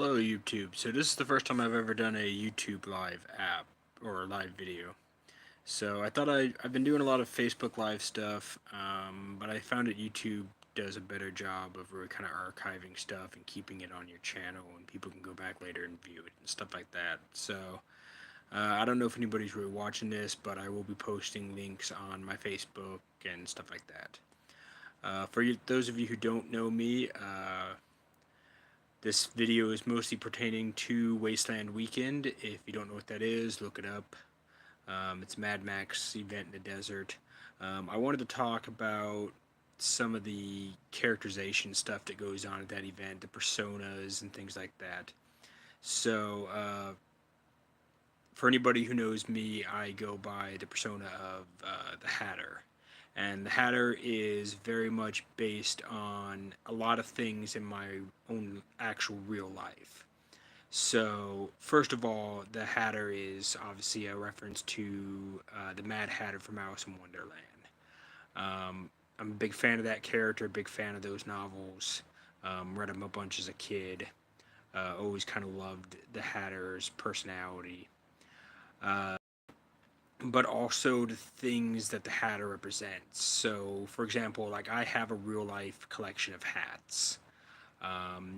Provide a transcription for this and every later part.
Hello YouTube. So this is the first time I've ever done a YouTube live app or live video. So I thought I've been doing a lot of Facebook live stuff, but I found that YouTube does a better job of really kind of archiving stuff and keeping it on your channel, and people can go back later and view it and stuff like that. So I don't know if anybody's really watching this, but I will be posting links on my Facebook and stuff like that. Those of you who don't know me, this video is mostly pertaining to Wasteland Weekend. If you don't know what that is, look it up. It's a Mad Max event in the desert. I wanted to talk about some of the characterization stuff that goes on at that event, the personas and things like that. So, for anybody who knows me, I go by the persona of the Hatter. And the Hatter is very much based on a lot of things in my own actual real life. So, first of all, the Hatter is obviously a reference to the Mad Hatter from Alice in Wonderland. Um, I'm a big fan of that character, big fan of those novels. Read them a bunch as a kid. Always kind of loved the Hatter's personality. Uh, but also the things that the Hatter represents. So, for example, like I have a real life collection of hats.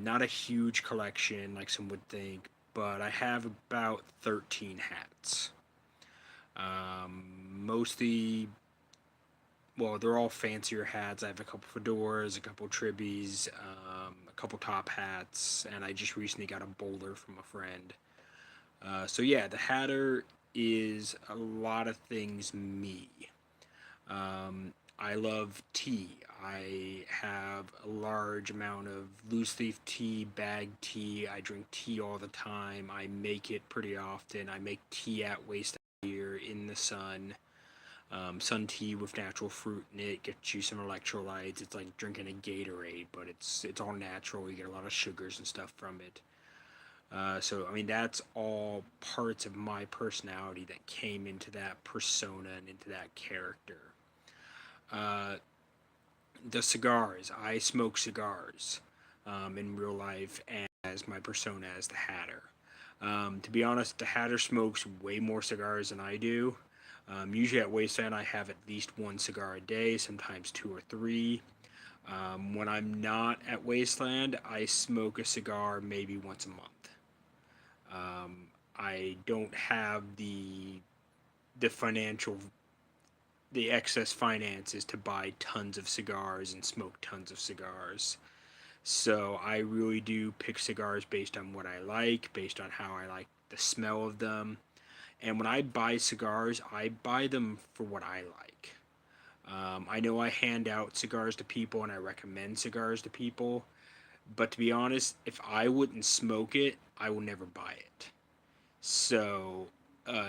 Not a huge collection like some would think, but I have about 13 hats. Mostly, well, they're all fancier hats. I have a couple fedoras, a couple tribbies, a couple top hats, and I just recently got a bowler from a friend. So yeah, the Hatter is a lot of things me. I love tea. I have a large amount of loose leaf tea, bag tea. I drink tea all the time. I make it pretty often. I make tea at waste here in the sun. Sun tea with natural fruit in it gets you some electrolytes. It's like drinking a Gatorade, but it's all natural. You get a lot of sugars and stuff from it. So I mean that's all parts of my personality that came into that persona and into that character. Uh, the cigars. I smoke cigars in real life and as my persona as the Hatter. To be honest, the Hatter smokes way more cigars than I do. Usually at Wasteland, I have at least one cigar a day, sometimes two or three. When I'm not at Wasteland, I smoke a cigar maybe once a month. I don't have the financial the excess finances to buy tons of cigars and smoke tons of cigars. So I really do pick cigars based on what I like, based on how I like the smell of them. And when I buy cigars, I buy them for what I like. I know I hand out cigars to people and I recommend cigars to people, but to be honest, if I wouldn't smoke it, I will never buy it. So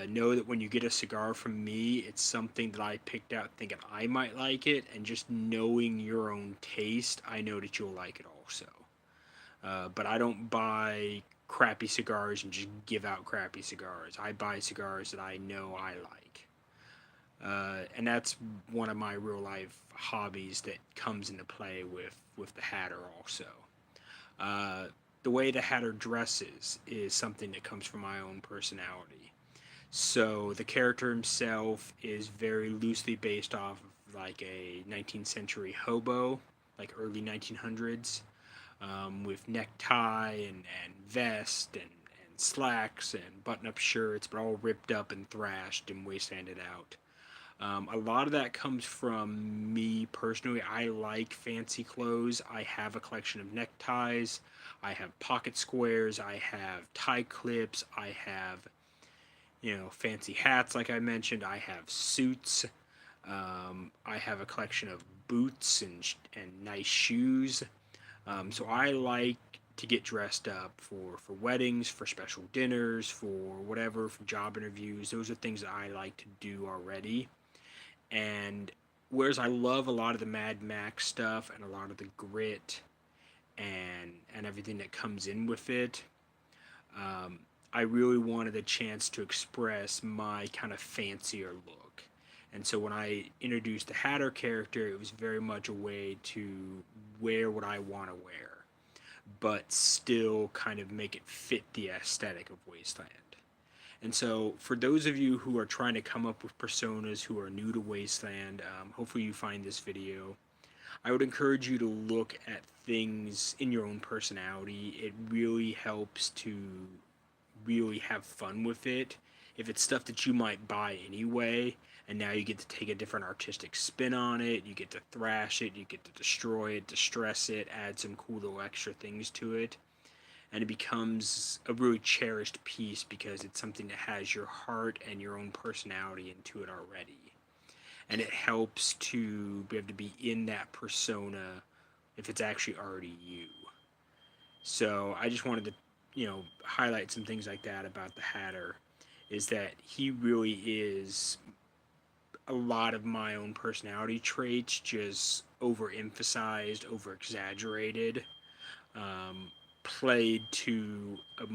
know that when you get a cigar from me, it's something that I picked out thinking I might like it, and just knowing your own taste, I know that you'll like it also. But I don't buy crappy cigars and just give out crappy cigars. I buy cigars that I know I like. And that's one of my real life hobbies that comes into play with the Hatter also. Uh, the way the Hatter dresses is something that comes from my own personality. So the character himself is very loosely based off of like a 19th century hobo, like early 1900s, with necktie and vest and slacks and button up shirts, but all ripped up and thrashed and waistbanded out. A lot of that comes from me personally. I like fancy clothes. I have a collection of neckties. I have pocket squares. I have tie clips. I have, fancy hats, like I mentioned. I have suits. I have a collection of boots and nice shoes. So I like to get dressed up for weddings, for special dinners, for whatever, for job interviews. Those are things that I like to do already. And whereas I love a lot of the Mad Max stuff and a lot of the grit and everything that comes in with it, um, I really wanted a chance to express my kind of fancier look. And so when I introduced the Hatter character, it was very much a way to wear what I want to wear. but still kind of make it fit the aesthetic of Wasteland. And so, for those of you who are trying to come up with personas who are new to Wasteland, hopefully you find this video. I would encourage you to look at things in your own personality. It really helps to really have fun with it. If it's stuff that you might buy anyway, and now you get to take a different artistic spin on it, you get to thrash it, you get to destroy it, distress it, add some cool little extra things to it, and it becomes a really cherished piece because it's something that has your heart and your own personality into it already. And it helps to be able to be in that persona if it's actually already you. So I just wanted to, highlight some things like that about the Hatter, is that he really is a lot of my own personality traits, just overemphasized, over exaggerated, um, played to a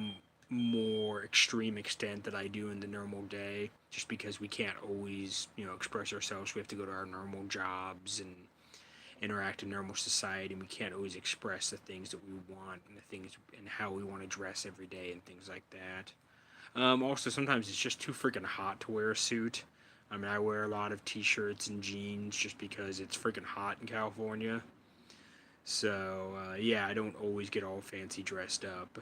more extreme extent that I do in the normal day, just because we can't always, express ourselves. We have to go to our normal jobs and interact in normal society, and we can't always express the things that we want and the things and how we want to dress every day and things like that. Also, sometimes it's just too freaking hot to wear a suit. I mean, I wear a lot of t-shirts and jeans just because it's freaking hot in California. So, yeah, I don't always get all fancy dressed up.